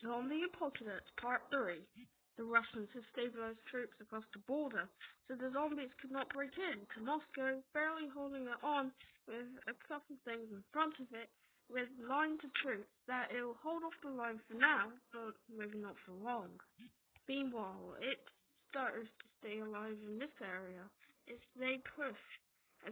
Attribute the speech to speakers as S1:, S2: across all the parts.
S1: Zombie Apocalypse Part 3. The Russians have stabilized troops across the border, so the zombies could not break into Moscow, barely holding it on with a couple things in front of it, with lines of troops that it'll hold off the line for now, but maybe not for long. Meanwhile, it starts to stay alive in this area as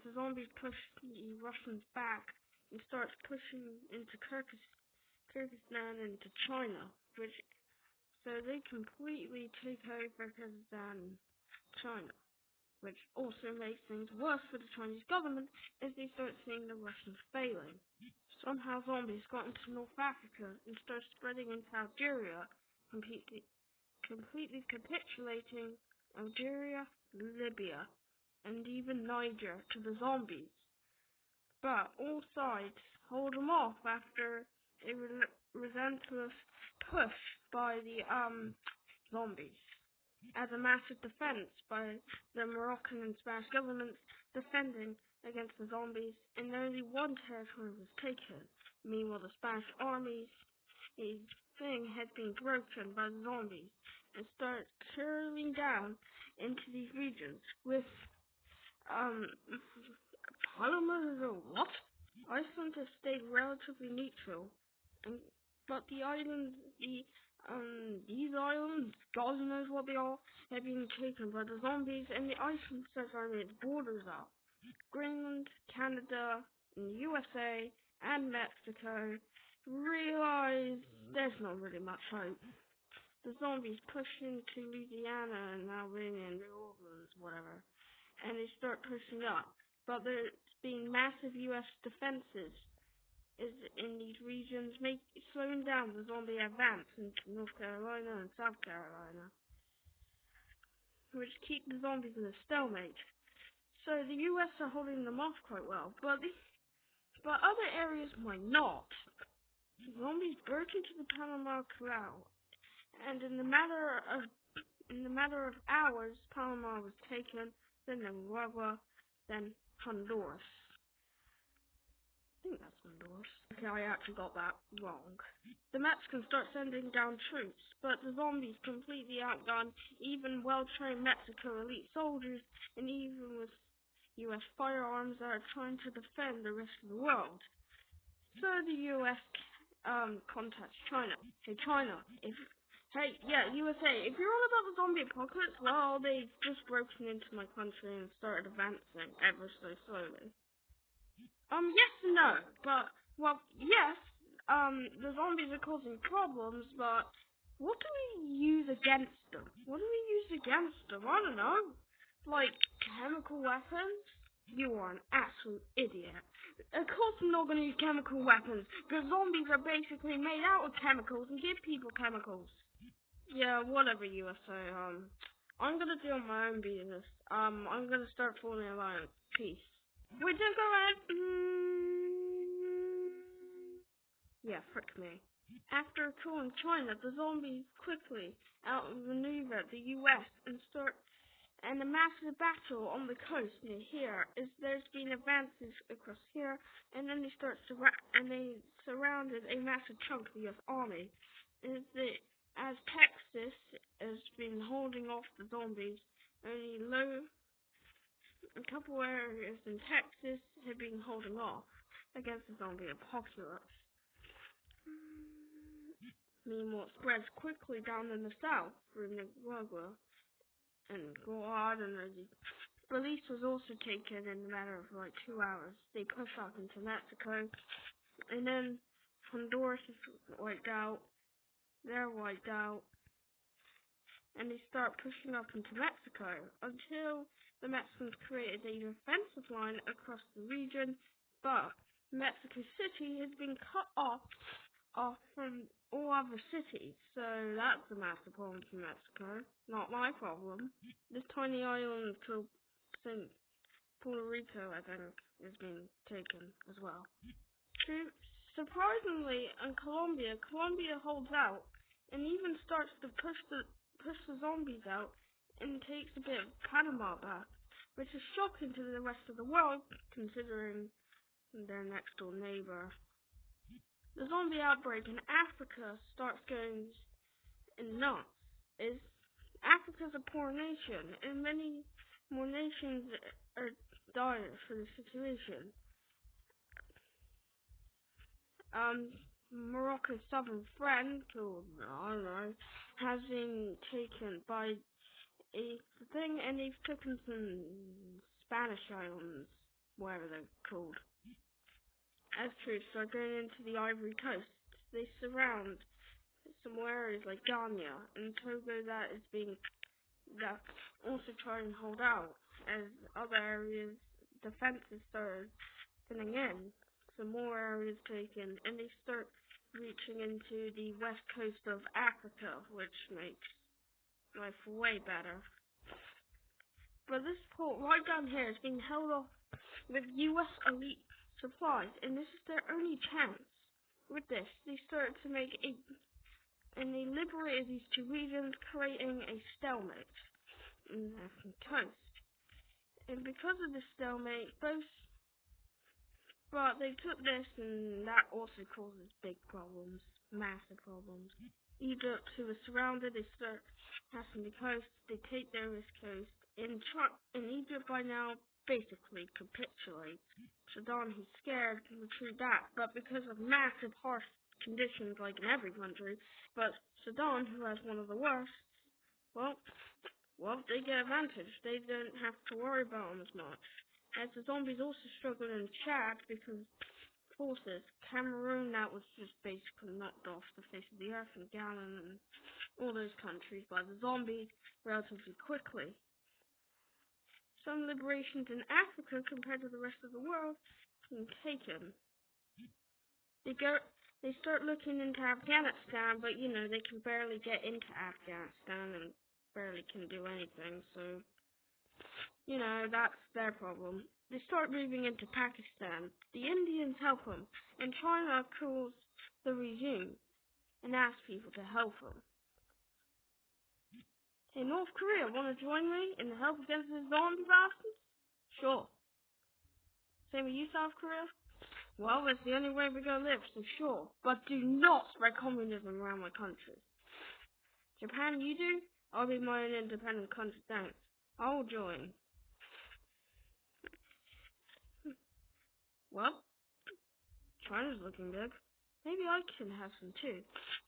S1: the zombies push the Russians back and starts pushing into Kyrgyzstan into China, so they completely take over Kazakhstan, China, which also makes things worse for the Chinese government as they start seeing the Russians failing. Somehow zombies got into North Africa and start spreading into Algeria, completely capitulating Algeria, Libya, and even Niger to the zombies. But all sides hold them off after a relentless push by the zombies as a massive defense by the Moroccan and Spanish governments defending against the zombies, and only one territory was taken. Meanwhile, the Spanish army's thing had been broken by the zombies and started curling down into these regions with what? Iceland has stayed relatively neutral, but these islands, God knows what they are, have been taken by the zombies, and the Iceland starts running its borders up. Greenland, Canada, and the USA, and Mexico realize there's not really much hope. The zombies push into Louisiana and Albania and New Orleans, whatever, and they start pushing up. But there's been massive US defenses in these regions, slowing down the zombie advance into North Carolina and South Carolina, which keep the zombies in a stalemate. So the US are holding them off quite well, but other areas might not. Zombies broke into the Panama Canal, and in the matter of hours, Panama was taken, then Nicaragua, then Honduras. I think that's Honduras. Okay, I actually got that wrong. The Mexicans start sending down troops, but the zombies completely outgun even well-trained Mexican elite soldiers, and even with US firearms that are trying to defend the rest of the world. So the US contacts China. Hey China, USA, if you're all about the zombie apocalypse, well, they've just broken into my country and started advancing ever so slowly. Yes and no, but, well, yes, the zombies are causing problems, but what do we use against them? I don't know. Like, chemical weapons? You are an absolute idiot. Of course I'm not going to use chemical weapons, because zombies are basically made out of chemicals and give people chemicals. Yeah, whatever, USA. I'm gonna do my own business. I'm gonna start forming an alliance. Peace. Wait, don't go ahead. Yeah, frick me. After killing China, the zombies quickly outmaneuver the US and a massive battle on the coast near here. There's been advances across here, and then they surrounded a massive chunk of the US Army. As Texas has been holding off the zombies, a couple areas in Texas have been holding off against the zombie apocalypse. Meanwhile, it spreads quickly down in the south through Nicaragua and Guatemala. Belize was also taken in a matter of like 2 hours. They push up into Mexico, and then Honduras is wiped out. They're wiped out, and they start pushing up into Mexico until the Mexicans created a defensive line across the region, but Mexico City has been cut off from all other cities, so that's a massive problem for Mexico. Not my problem. This tiny island called Puerto Rico, I think, is being taken as well. Surprisingly, in Colombia holds out and even starts to push the zombies out and takes a bit of Panama back, which is shocking to the rest of the world considering their next door neighbor. The zombie outbreak in Africa starts going nuts. Is Africa's a poor nation, and many more nations are dire for the situation. Morocco's southern friend, called, I don't know, has been taken by a thing, and they've taken some Spanish islands, whatever they're called, as troops are going into the Ivory Coast. They surround some areas like Ghana and Togo that also try and hold out, as other areas defenses start filling in. Some more areas taken, and they start reaching into the west coast of Africa, which makes life way better. But this port right down here is being held off with US elite supplies, and this is their only chance. With this, they start to make and they liberated these two regions, creating a stalemate in the African coast. And because of the stalemate, but they took this, and that also causes big problems, massive problems. Egypt, who was surrounded, they start passing the coast, they take their west coast, and Egypt by now basically capitulates. Sudan, who's scared, can retreat back, but because of massive harsh conditions like in every country, but Sudan, who has one of the worst, well, they get advantage. They don't have to worry about them as much. As the zombies also struggle in Chad because forces, Cameroon, that was just basically knocked off the face of the earth, and Ghana and all those countries by the zombies relatively quickly. Some liberations in Africa compared to the rest of the world being taken. They start looking into Afghanistan, but they can barely get into Afghanistan and barely can do anything, so that's their problem. They start moving into Pakistan. The Indians help them, and China calls the regime and asks people to help them. Hey, North Korea, want to join me in the help against the zombie bastards? Sure. Same with you, South Korea? Well, that's the only way we're gonna live, so sure. But do not spread communism around my country. Japan, you do? I'll be my own independent country, thanks. I'll join. Well, China's looking big. Maybe I can have some too.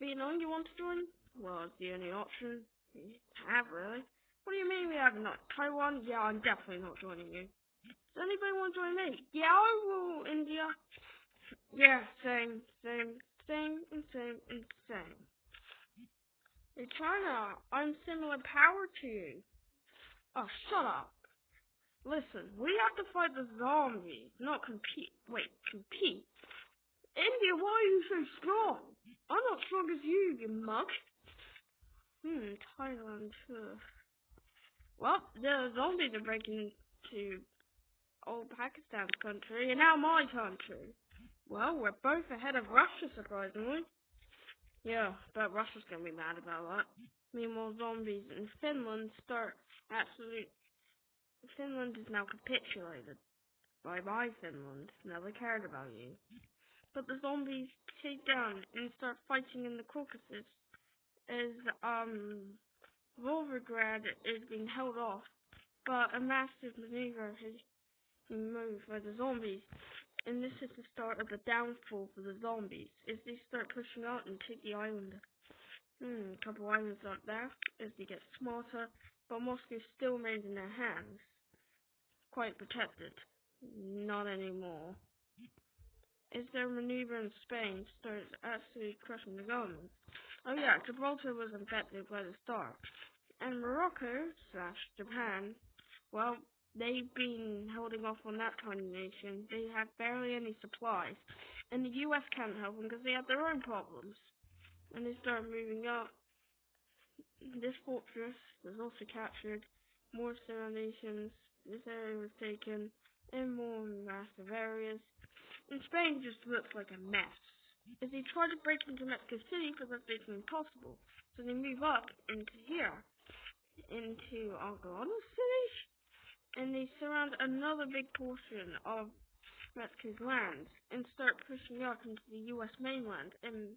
S1: Vietnam, you want to join? Well, it's the only option we have, really. What do you mean we have not? Taiwan? Yeah, I'm definitely not joining you. Does anybody want to join me? Yeah, I will, India. Yeah, same. Hey, China, I'm similar power to you. Oh, shut up. Listen, we have to fight the zombies, not compete. Wait, compete? India, why are you so strong? I'm not strong as you, you mug. Thailand, too. Well, the zombies are breaking into old Pakistan's country, and now my country. Well, we're both ahead of Russia, surprisingly. Yeah, but Russia's gonna be mad about that. Meanwhile, zombies in Finland Finland is now capitulated. Bye-bye, Finland. Never cared about you. But the zombies take down and start fighting in the Caucasus as, Volgograd is being held off, but a massive maneuver has been moved by the zombies, and this is the start of the downfall for the zombies, as they start pushing out and take the island. A couple islands up there, as they get smarter, but Moscow still remains in their hands. Quite protected. Not anymore. As their maneuver in Spain starts absolutely crushing the government. Oh yeah, Gibraltar was infected by the start. And Morocco/Japan, well, they've been holding off on that tiny nation. They have barely any supplies. And the US can't help them because they have their own problems. And they start moving up. This fortress was also captured. More surroundations. This area was taken. And more massive areas. And Spain just looks like a mess. As they try to break into Mexico City, but that's basically impossible. So they move up into here. Into Algona City. And they surround another big portion of Mexico's land and start pushing up into the U.S. mainland, and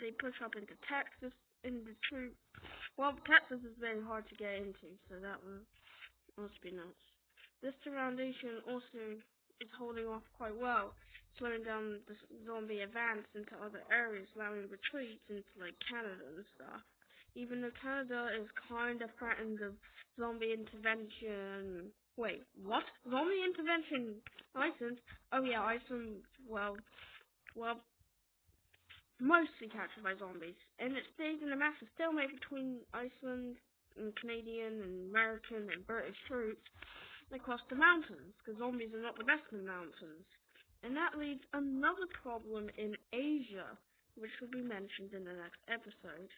S1: they push up into Texas, and the troops. Well, Texas is very hard to get into, so that one must be nice. This foundation also is holding off quite well, slowing down the zombie advance into other areas, allowing retreats into like Canada and stuff. Even though Canada is kind of threatened of zombie intervention. Wait, what? Zombie intervention license? Oh yeah, Iceland. Well, mostly captured by zombies, and it stays in a massive stalemate between Iceland and Canadian and American and British troops across the mountains, because zombies are not the best in the mountains. And that leads another problem in Asia, which will be mentioned in the next episode.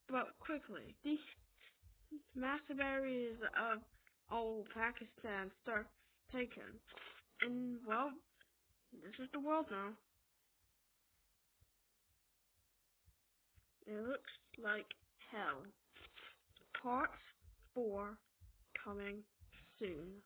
S1: But quickly, these massive areas of old Pakistan start taken. And well, this is the world now. It looks like hell. Part 4 coming soon.